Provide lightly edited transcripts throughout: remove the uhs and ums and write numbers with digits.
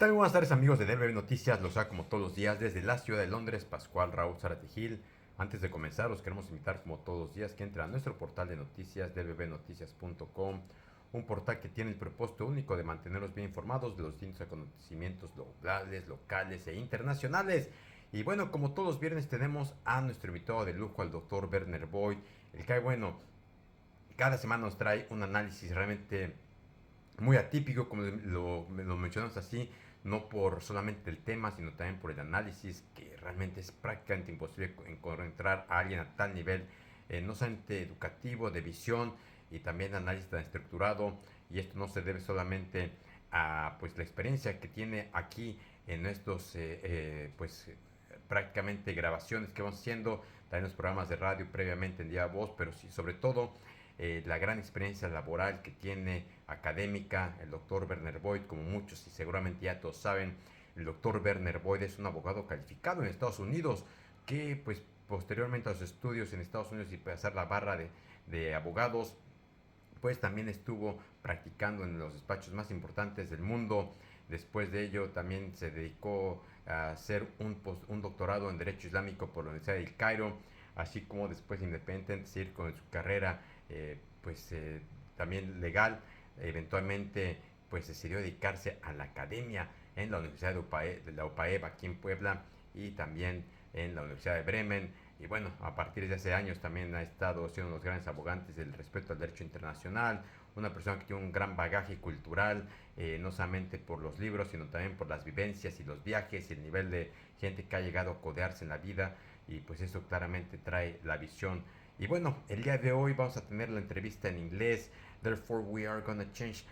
También buenas tardes amigos de DLB Noticias, los saco como todos los días desde la ciudad de Londres, Pascual Raúl Zárate Gil. Antes de comenzar, los queremos invitar como todos los días que entren a nuestro portal de noticias, dbbnoticias.com, un portal que tiene el propósito único de mantenerlos bien informados de los distintos acontecimientos globales, locales e internacionales. Y bueno, como todos los viernes tenemos a nuestro invitado de lujo, al doctor Werner Voigt, el que, bueno, cada semana nos trae un análisis realmente muy atípico, como lo mencionamos así, no por solamente el tema, sino también por el análisis, que realmente es prácticamente imposible encontrar a alguien a tal nivel, no solamente educativo, de visión, y también análisis tan estructurado, y esto no se debe solamente a pues la experiencia que tiene aquí en estos prácticamente grabaciones que vamos haciendo, también los programas de radio previamente en Día Voz, pero sí, sobre todo la gran experiencia laboral que tiene académica el doctor Werner Voigt, como muchos y seguramente ya todos saben. El doctor Werner Voigt es un abogado calificado en Estados Unidos que pues posteriormente a sus estudios en Estados Unidos y pasar la barra de abogados, pues también estuvo practicando en los despachos más importantes del mundo. Después de ello también se dedicó a hacer un doctorado en Derecho Islámico por la Universidad del Cairo, así como después independientemente seguir con su carrera también legal. Eventualmente pues decidió dedicarse a la academia en la Universidad de la UPAEB aquí en Puebla y también en la Universidad de Bremen. Y bueno, a partir de hace años también ha estado siendo uno de los grandes abogantes del respeto al derecho internacional, una persona que tiene un gran bagaje cultural, no solamente por los libros, sino también por las vivencias y los viajes y el nivel de gente que ha llegado a codearse en la vida, y pues eso claramente trae la visión. Y bueno, el día de hoy vamos a tener la entrevista en inglés, therefore we are going to change,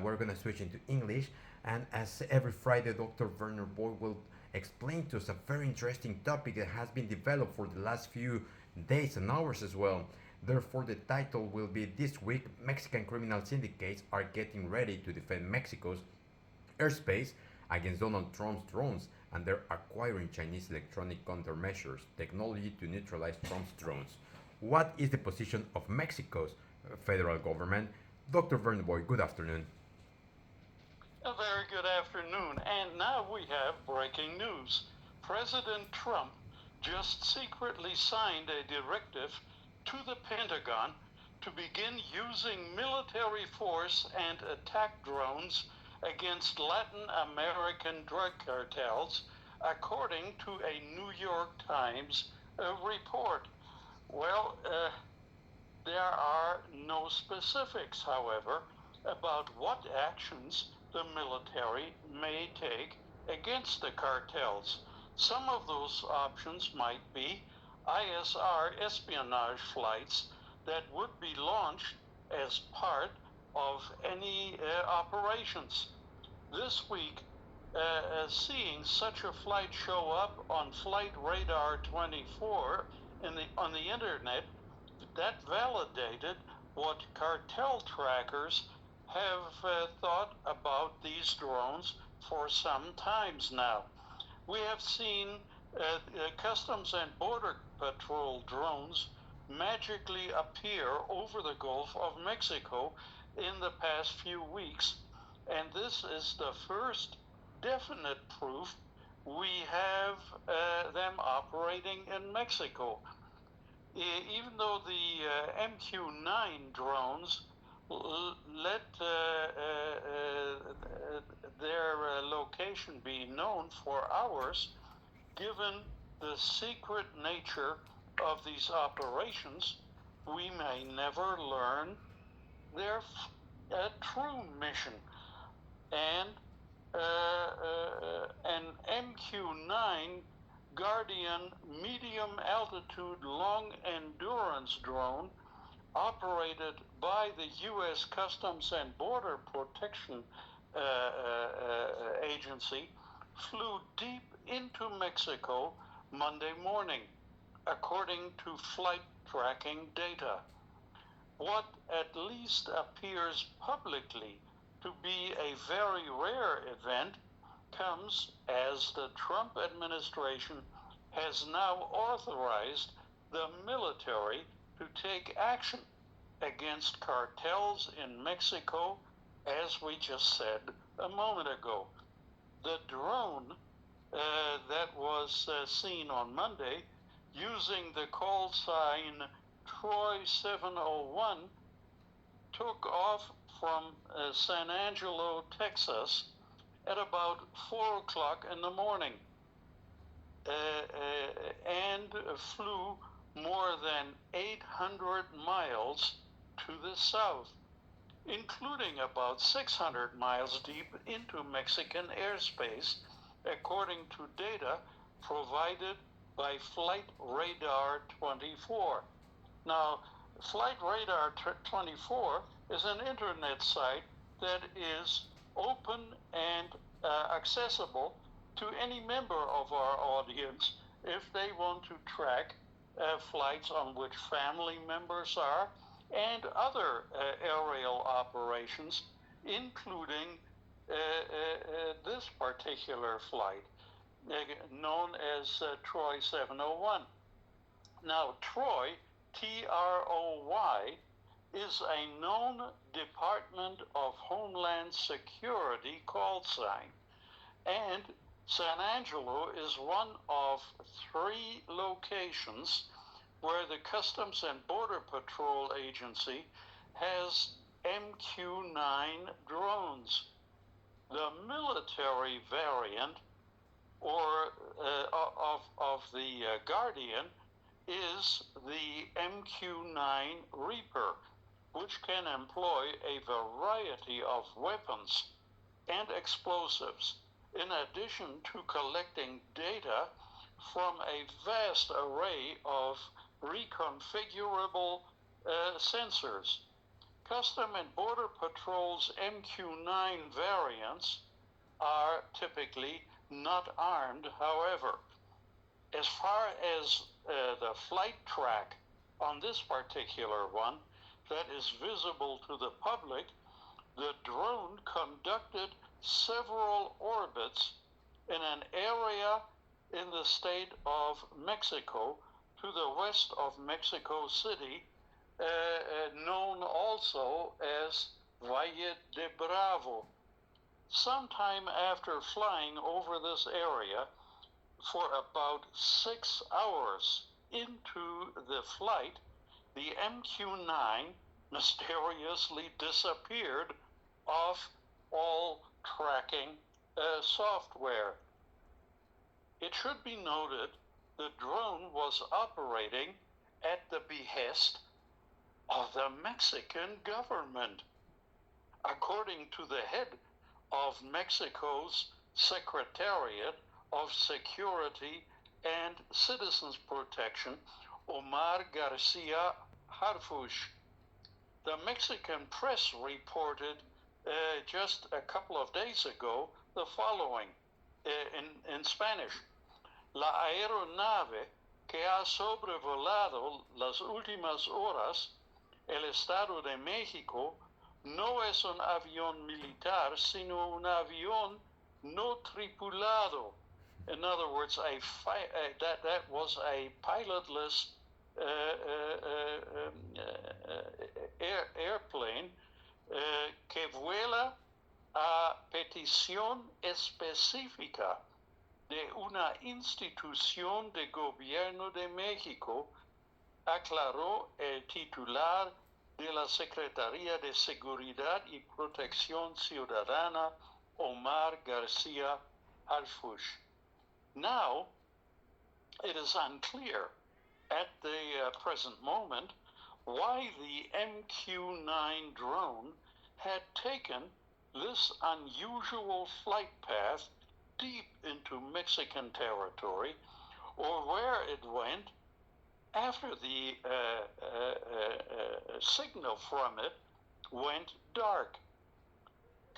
we're going to switch into English, and as every Friday, Dr. Werner Boyd will explain to us a very interesting topic that has been developed for the last few days and hours as well. Therefore, the title will be This Week, Mexican Criminal Syndicates Are Getting Ready to Defend Mexico's Airspace Against Donald Trump's Drones, and they're acquiring Chinese electronic countermeasures technology to neutralize Trump's drones. What is the position of Mexico's federal government? Dr. Werner Boyd, good afternoon. A very good afternoon. And now we have breaking news. President Trump just secretly signed a directive to the Pentagon to begin using military force and attack drones against Latin American drug cartels, according to a New York Times report. Well, there are no specifics, however, about what actions the military may take against the cartels. Some of those options might be ISR espionage flights that would be launched as part of any operations. This week, seeing such a flight show up on Flight Radar 24 on the internet, that validated what cartel trackers have thought about these drones for some times now. We have seen Customs and Border Patrol drones magically appear over the Gulf of Mexico in the past few weeks, and this is the first definite proof we have them operating in Mexico. Even though the MQ-9 drones let their location be known for hours, given the secret nature of these operations, we may never learn their true mission. And an MQ-9 Guardian medium altitude long endurance drone operated by the U.S. Customs and Border Protection Agency flew deep into Mexico Monday morning, according to flight tracking data. What at least appears publicly to be a very rare event comes as the Trump administration has now authorized the military to take action against cartels in Mexico, as we just said a moment ago. the drone that was seen on Monday using the call sign Troy 701 took off from San Angelo, Texas at about 4 o'clock in the morning and flew more than 800 miles to the south, including about 600 miles deep into Mexican airspace, according to data provided by Flight Radar 24. Now, Flight Radar 24 is an internet site that is open and accessible to any member of our audience if they want to track flights on which family members are and other aerial operations, including this particular flight known as Troy 701. Now, Troy, T-R-O-Y, is a known Department of Homeland Security call sign, and San Angelo is one of 3 locations where the Customs and Border Patrol Agency has MQ-9 drones. The military variant of the Guardian is the MQ-9 Reaper, which can employ a variety of weapons and explosives, in addition to collecting data from a vast array of reconfigurable sensors. Custom and Border Patrol's MQ-9 variants are typically not armed, however. As far as the flight track on this particular one that is visible to the public, the drone conducted several orbits in an area in the state of Mexico to the west of Mexico City, known also as Valle de Bravo. Sometime after flying over this area for about 6 hours into the flight, the MQ-9 mysteriously disappeared off all tracking software. It should be noted the drone was operating at the behest of the Mexican government. According to the head of Mexico's Secretariat of Security and Citizens Protection, Omar Garcia Harfuch. The Mexican press reported just a couple of days ago the following in Spanish. La aeronave que ha sobrevolado las últimas horas el Estado de México no es un avión militar, sino un avión no tripulado. In other words, that was a pilotless airplane que vuela a petición específica de una institución de gobierno de México, aclaró el titular de la Secretaría de Seguridad y Protección Ciudadana, Omar Garcia Harfuch. Now, it is unclear at the present moment why the MQ-9 drone had taken this unusual flight path deep into Mexican territory, or where it went after the signal from it went dark.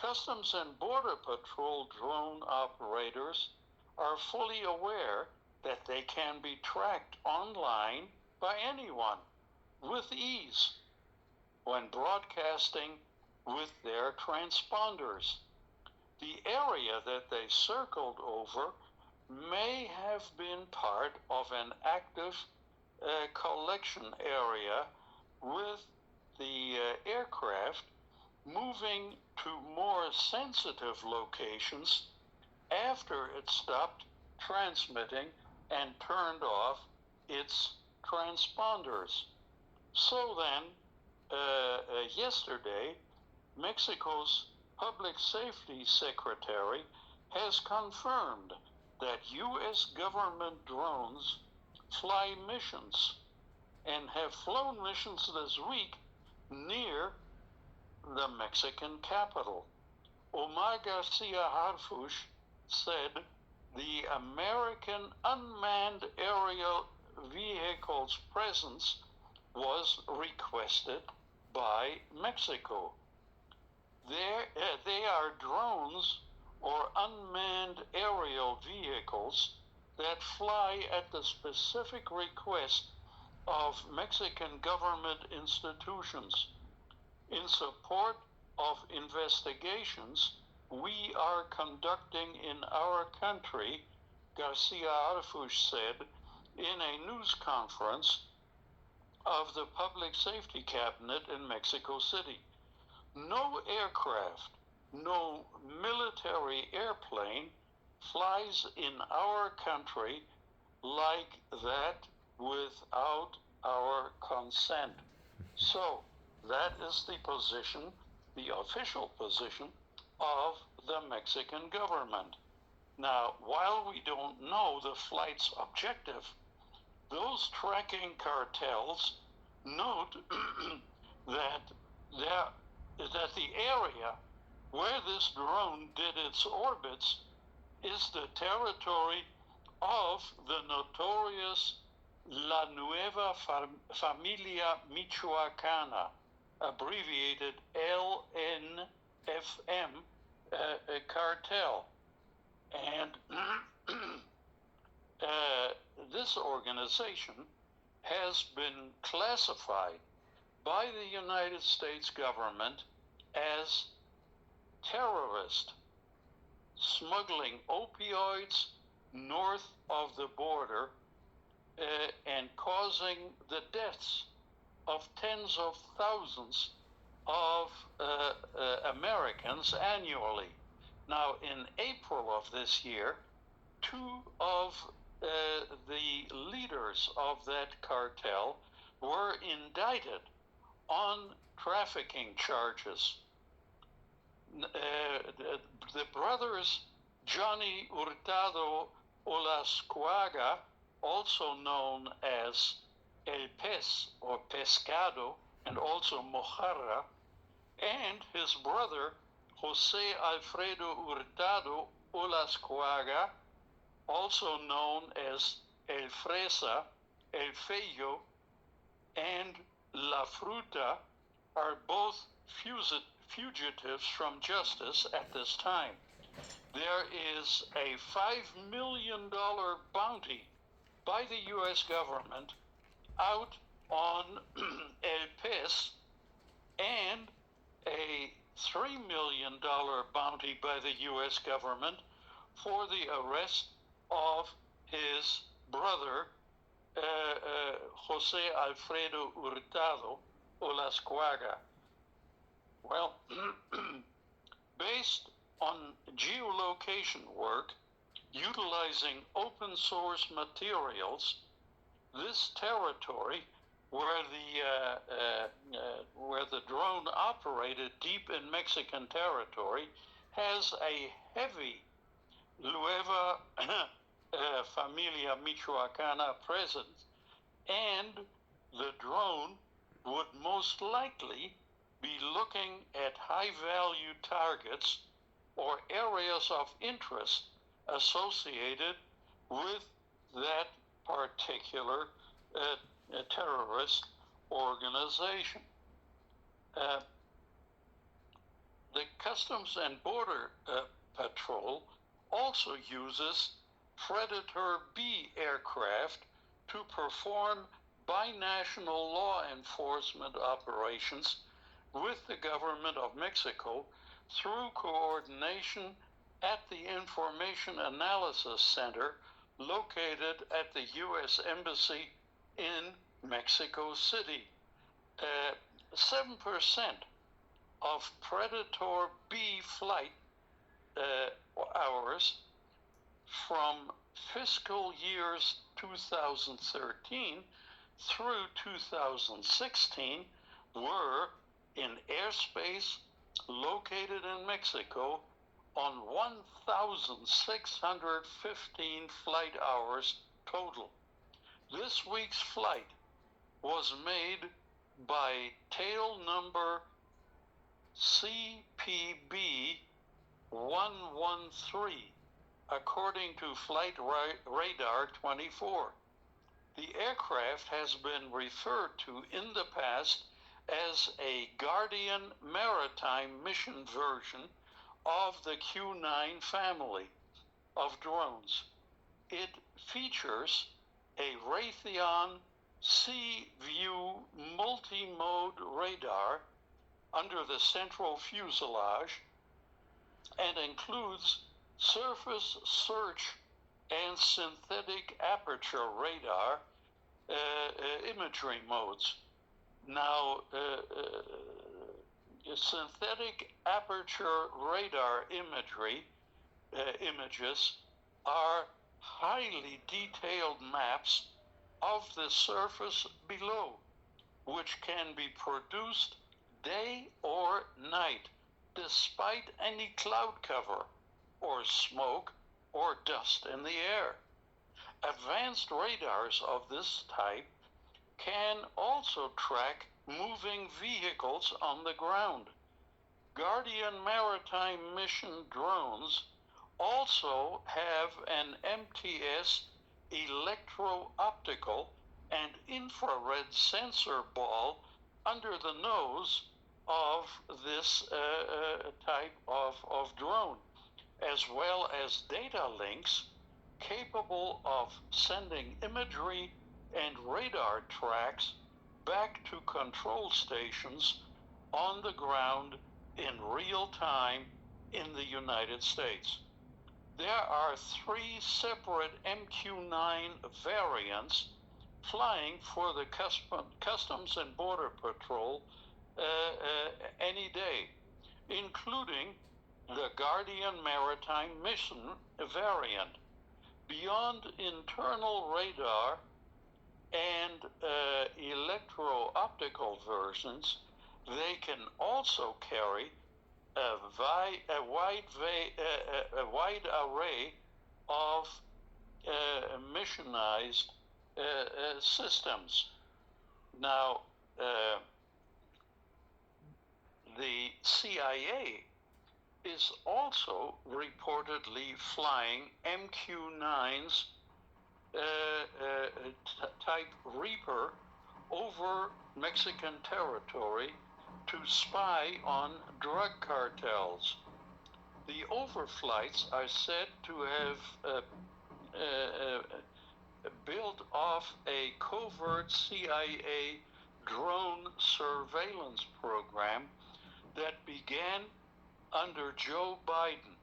Customs and Border Patrol drone operators are fully aware that they can be tracked online by anyone with ease when broadcasting with their transponders. The area that they circled over may have been part of an active collection area with the aircraft moving to more sensitive locations after it stopped transmitting and turned off its transponders. So then, yesterday, Mexico's Public Safety Secretary has confirmed that U.S. government drones fly missions and have flown missions this week near the Mexican capital. Omar Garcia Harfush said the American unmanned aerial vehicles' presence was requested by Mexico. They are drones or unmanned aerial vehicles that fly at the specific request of Mexican government institutions. In support of investigations we are conducting in our country, Garcia Harfush said in a news conference of the Public Safety Cabinet in Mexico City. No aircraft, no military airplane flies in our country like that without our consent. So that is the position, the official position of the Mexican government. Now, while we don't know the flight's objective, those tracking cartels note that the area where this drone did its orbits is the territory of the notorious La Nueva Familia Michoacana, abbreviated LNFM cartel. And this organization has been classified by the United States government as terrorist, smuggling opioids north of the border and causing the deaths of tens of thousands of Americans annually. Now, in April of this year, two of the leaders of that cartel were indicted on trafficking charges. The brothers Johnny Hurtado Olascuaga, also known as El Pez or Pescado, and also Mojarra, and his brother Jose Alfredo Hurtado Olascuaga, also known as El Fresa, El Feyo, and La Fruta, are both fugitives from justice at this time. There is a $5 million bounty by the U.S. government out on El Pez and a $3 million bounty by the U.S. government for the arrest of his brother, Jose Alfredo Hurtado Olascuaga. Well, based on geolocation work utilizing open source materials, this territory where the drone operated deep in Mexican territory has a heavy Nueva Familia Michoacana presence, and the drone would most likely be looking at high-value targets or areas of interest associated with that particular terrorist organization. The Customs and Border Patrol also uses Predator B aircraft to perform binational law enforcement operations with the government of Mexico through coordination at the Information Analysis Center located at the U.S. Embassy in Mexico City. 7% of Predator B flight hours from fiscal years 2013 through 2016 were in airspace located in Mexico on 1,615 flight hours total. This week's flight was made by tail number CPB 113, according to Flight Radar 24. The aircraft has been referred to in the past as a Guardian Maritime mission version of the Q9 family of drones. It features a Raytheon Sea-View multi-mode radar under the central fuselage and includes surface search and synthetic aperture radar imagery modes. Now, synthetic aperture radar images are highly detailed maps of the surface below, which can be produced day or night, despite any cloud cover or smoke or dust in the air. Advanced radars of this type can also track moving vehicles on the ground. Guardian Maritime Mission drones also have an MTS electro-optical and infrared sensor ball under the nose of this type of drone, as well as data links capable of sending imagery and radar tracks back to control stations on the ground in real time in the United States. There are 3 separate MQ-9 variants flying for the Customs and Border Patrol any day, including the Guardian Maritime Mission variant. Beyond internal radar and electro-optical versions, they can also carry a wide array of missionized systems. Now, the CIA is also reportedly flying MQ-9s type Reaper over Mexican territory to spy on drug cartels. The overflights are said to have built off a covert CIA drone surveillance program that began under Joe Biden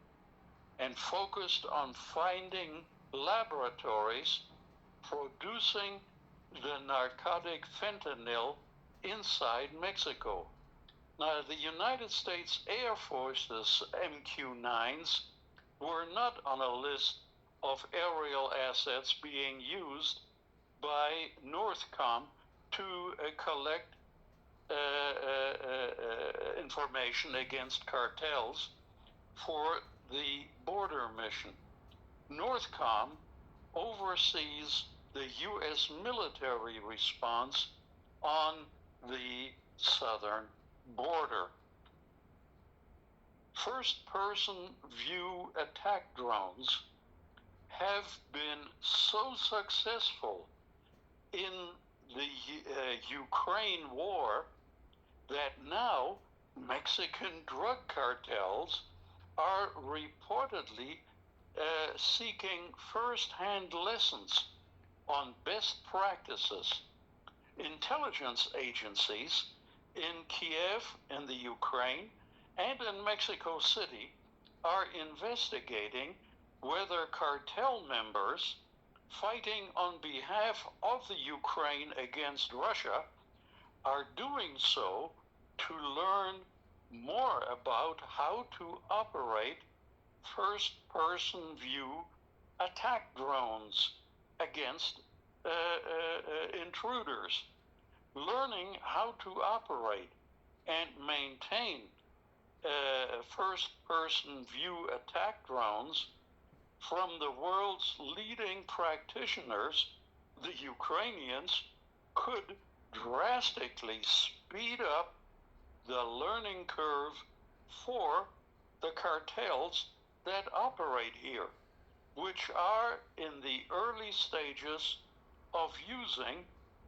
and focused on finding laboratories producing the narcotic fentanyl inside Mexico. Now, the United States Air Force's MQ-9s were not on a list of aerial assets being used by Northcom to collect information against cartels for the border mission. Northcom oversees the U.S. military response on the southern border. First-person view attack drones have been so successful in the Ukraine war that now Mexican drug cartels are reportedly seeking first-hand lessons on best practices. Intelligence agencies in Kiev, in the Ukraine, and in Mexico City are investigating whether cartel members fighting on behalf of the Ukraine against Russia are doing so to learn more about how to operate first-person view attack drones against intruders, learning how to operate and maintain first-person view attack drones from the world's leading practitioners, the Ukrainians, could drastically speed up the learning curve for the cartels that operate here, which are in the early stages of using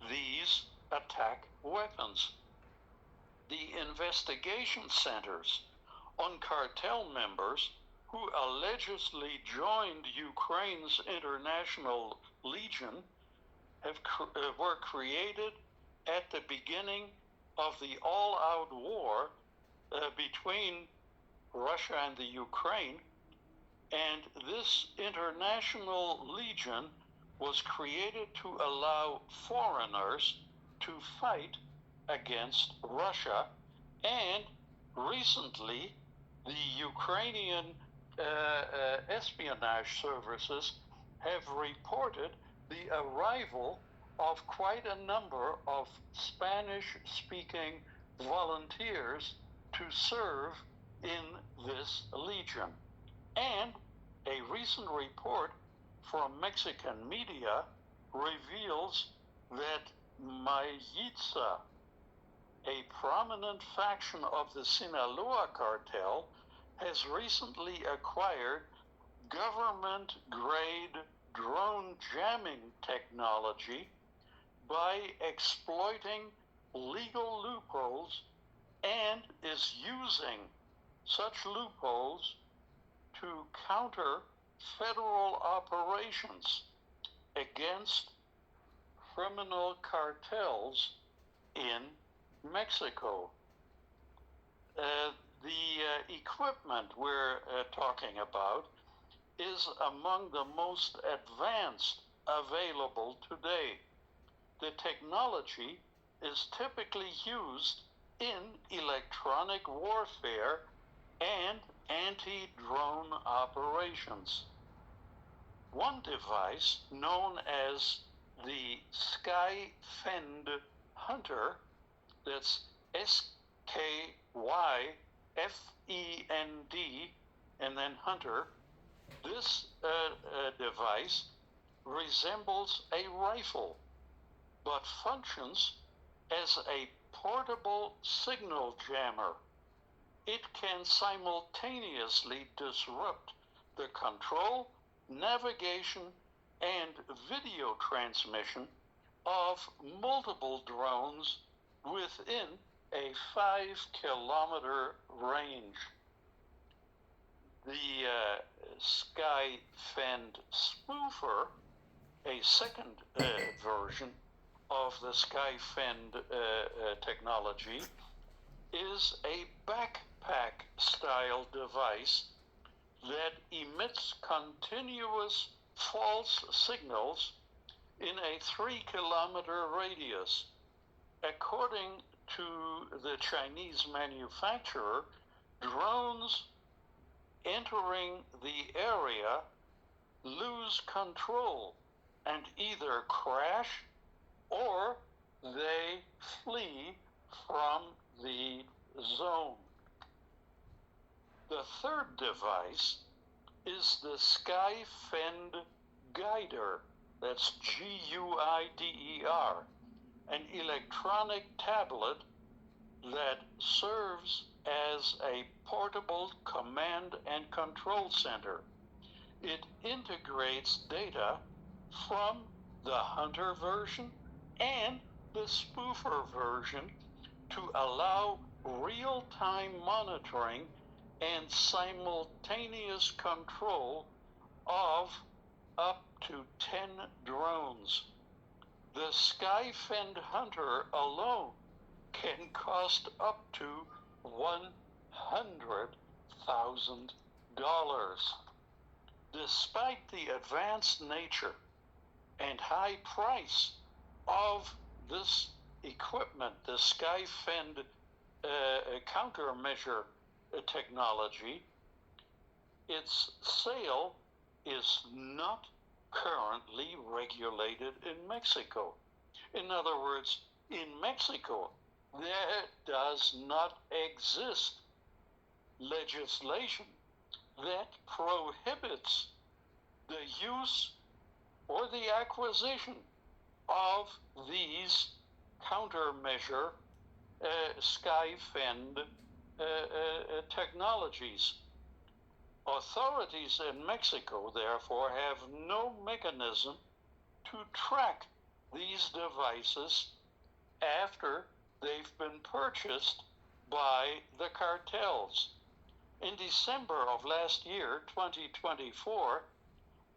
these attack weapons. The investigation centers on cartel members who allegedly joined Ukraine's International Legion were created at the beginning of the all-out war between Russia and the Ukraine, and this International Legion was created to allow foreigners to fight against Russia, and recently the Ukrainian espionage services have reported the arrival of quite a number of Spanish-speaking volunteers to serve in this legion. And a recent report from Mexican media reveals that Maritza, a prominent faction of the Sinaloa cartel, has recently acquired government-grade drone jamming technology by exploiting legal loopholes, and is using such loopholes to counter federal operations against criminal cartels in Mexico. The equipment we're talking about is among the most advanced available today. The technology is typically used in electronic warfare and anti-drone operations. One device, known as the Skyfend Hunter, that's SKYFEND and then Hunter, this device resembles a rifle, but functions as a portable signal jammer. It can simultaneously disrupt the control, navigation, and video transmission of multiple drones within a 5-kilometer range. The Skyfend Spoofer, a second version of the Skyfend technology, is a backpack-style device that emits continuous false signals in a 3-kilometer radius. According to the Chinese manufacturer, drones entering the area lose control and either crash or they flee from the zone. The third device is the Skyfend Guider, that's Guider, an electronic tablet that serves as a portable command and control center. It integrates data from the Hunter version and the Spoofer version to allow real-time monitoring and simultaneous control of up to 10 drones. The Skyfend Hunter alone can cost up to $100,000. Despite the advanced nature and high price of this equipment, the Skyfend countermeasure technology, its sale is not currently regulated in Mexico. In other words, in Mexico, there does not exist legislation that prohibits the use or the acquisition of these countermeasure sky-fend technologies. Authorities in Mexico, therefore, have no mechanism to track these devices after they've been purchased by the cartels. In December of last year, 2024,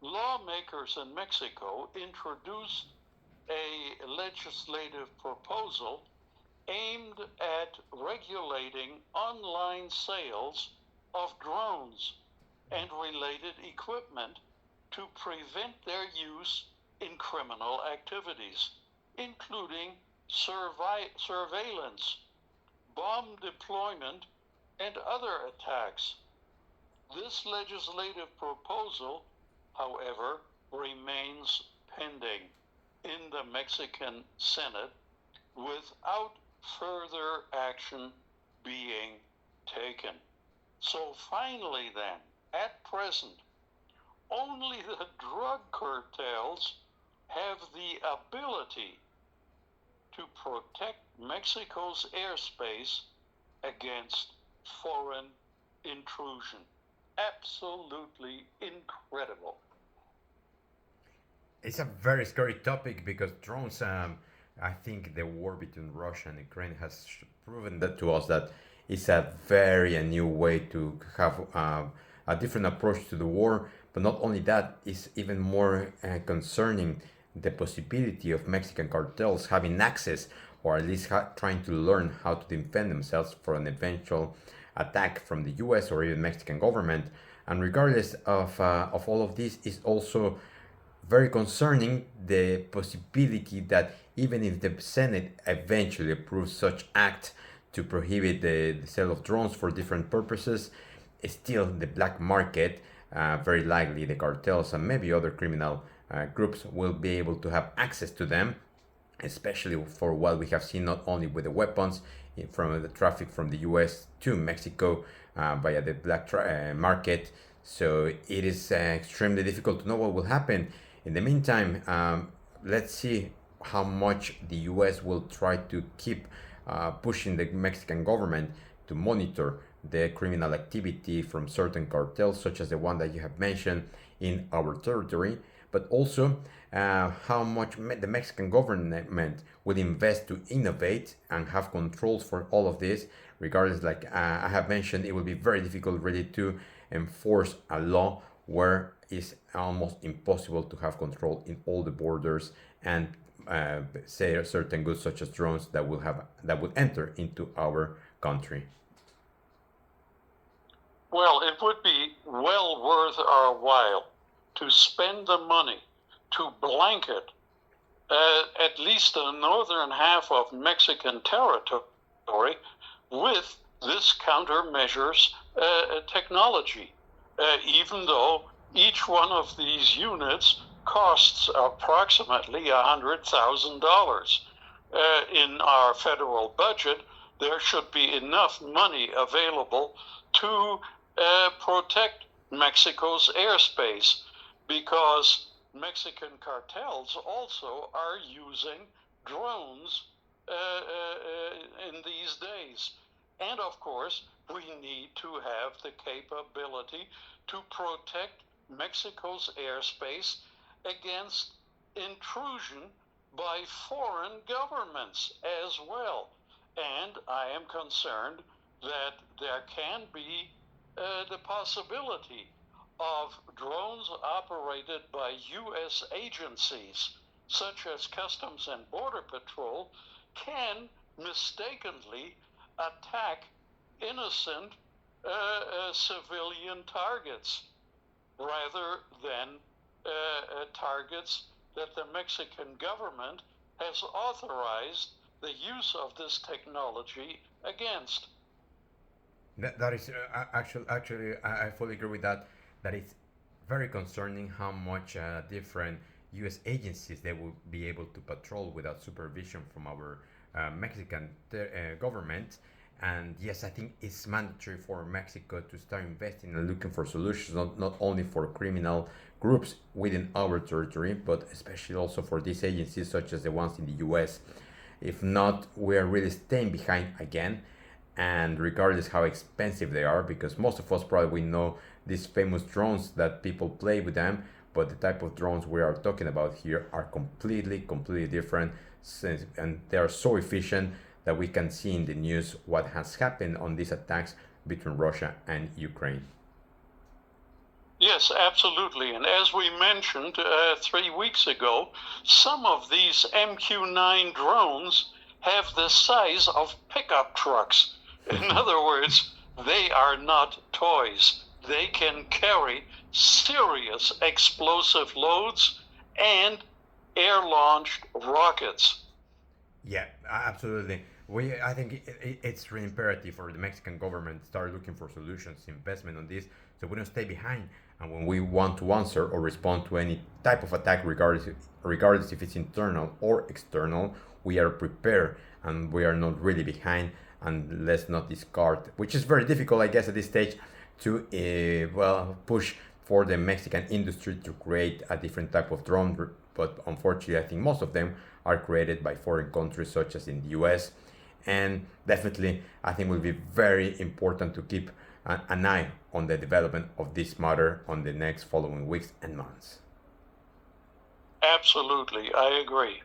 lawmakers in Mexico introduced a legislative proposal aimed at regulating online sales of drones and related equipment to prevent their use in criminal activities, including surveillance, bomb deployment, and other attacks. This legislative proposal, however, remains pending in the Mexican Senate without further action being taken. So finally then, at present, only the drug cartels have the ability to protect Mexico's airspace against foreign intrusion. Absolutely incredible. It's a very scary topic because drones. I think the war between Russia and Ukraine has proven that to us that it's a very a new way to have a different approach to the war. But not only that, it's even more concerning the possibility of Mexican cartels having access or at least trying to learn how to defend themselves for an eventual attack from the U.S. or even Mexican government. And regardless of all of this, is also very concerning the possibility that even if the Senate eventually approves such act to prohibit the sale of drones for different purposes, still the black market, very likely the cartels and maybe other criminal groups will be able to have access to them, especially for what we have seen not only with the weapons from the traffic from the US to Mexico via the black market. So it is extremely difficult to know what will happen. In the meantime, let's see how much the US will try to keep pushing the Mexican government to monitor the criminal activity from certain cartels, such as the one that you have mentioned in our territory, but also how much the Mexican government will invest to innovate and have controls for all of this. Regardless, like I have mentioned, it will be very difficult really to enforce a law where it's almost impossible to have control in all the borders and say certain goods such as drones that would enter into our country. Well, it would be well worth our while to spend the money to blanket at least the northern half of Mexican territory with this countermeasures technology, even though each one of these units costs approximately $100,000. In our federal budget, there should be enough money available to protect Mexico's airspace, because Mexican cartels also are using drones in these days. And of course, we need to have the capability to protect Mexico's airspace against intrusion by foreign governments as well. And I am concerned that there can be the possibility of drones operated by U.S. agencies, such as Customs and Border Patrol, can mistakenly attack innocent civilian targets rather than targets that the Mexican government has authorized the use of this technology against. That is actually I fully agree with that. That is very concerning how much different U.S. agencies they will be able to patrol without supervision from our Mexican government. And yes, I think it's mandatory for Mexico to start investing and looking for solutions, not only for criminal groups within our territory, but especially also for these agencies such as the ones in the US. If not, we are really staying behind again. And regardless how expensive they are, because most of us probably know these famous drones that people play with them, but the type of drones we are talking about here are completely different, and they are so efficient that we can see in the news what has happened on these attacks between Russia and Ukraine. Yes, absolutely. And as we mentioned 3 weeks ago, some of these MQ-9 drones have the size of pickup trucks. In other words, they are not toys. They can carry serious explosive loads and air-launched rockets. Yeah, absolutely. I think it's really imperative for the Mexican government to start looking for solutions, investment on this, so we don't stay behind. And when we want to answer or respond to any type of attack, regardless if it's internal or external, we are prepared and we are not really behind. And let's not discard, which is very difficult, I guess, at this stage, to push for the Mexican industry to create a different type of drone. But unfortunately, I think most of them are created by foreign countries, such as in the US. And definitely, I think it will be very important to keep an eye on the development of this matter on the next following weeks and months. Absolutely, I agree.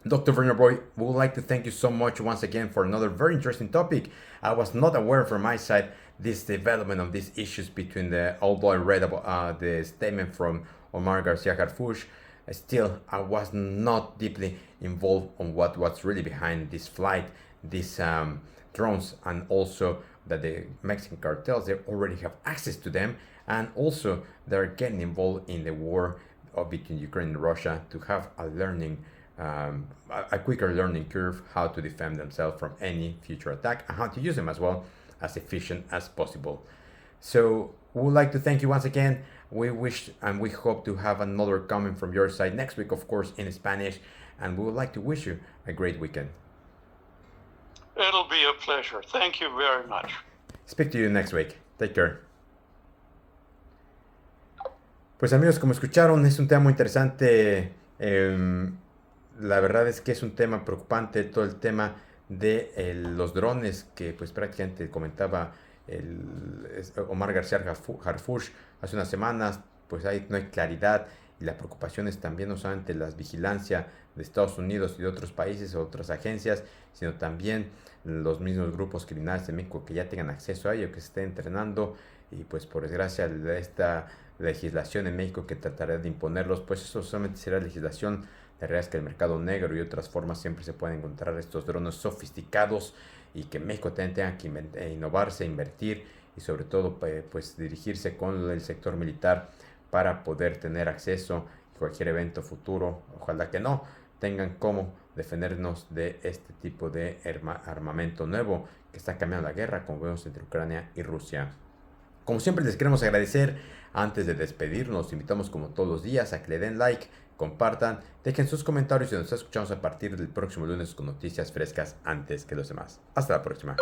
Dr. Werner Voigt, we would like to thank you so much once again for another very interesting topic. I was not aware from my side this development of these issues between although I read about the statement from Omar Garcia Harfuch. Still, I was not deeply involved on what's really behind this flight, these drones, and also that the Mexican cartels, they already have access to them, and also they're getting involved in the war between Ukraine and Russia to have a quicker learning curve how to defend themselves from any future attack and how to use them as well as efficient as possible. So we would like to thank you once again. We wish and we hope to have another comment from your side next week, of course, in Spanish, and we would like to wish you a great weekend. It'll be a pleasure. Thank you very much. Speak to you next week. Take care. Pues amigos, como escucharon, es un tema muy interesante. La verdad es que es un tema preocupante, todo el tema de los drones que pues prácticamente comentaba Omar García Harfuch hace unas semanas. Pues no hay claridad, y la preocupación es también no solamente la vigilancia de Estados Unidos y de otros países o otras agencias, sino también los mismos grupos criminales de México que ya tengan acceso a ello, que se estén entrenando, y pues por desgracia esta legislación en México que tratará de imponerlos, pues eso solamente será legislación. La realidad es que el mercado negro y otras formas siempre se pueden encontrar estos drones sofisticados, y que México también tenga que innovarse, invertir y sobre todo pues dirigirse con el sector militar para poder tener acceso a cualquier evento futuro. Ojalá que no tengan cómo defendernos de este tipo de armamento nuevo que está cambiando la guerra, como vemos entre Ucrania y Rusia. Como siempre, les queremos agradecer. Antes de despedirnos, invitamos como todos los días a que le den like, compartan, dejen sus comentarios y nos escuchamos a partir del próximo lunes con noticias frescas antes que los demás. Hasta la próxima.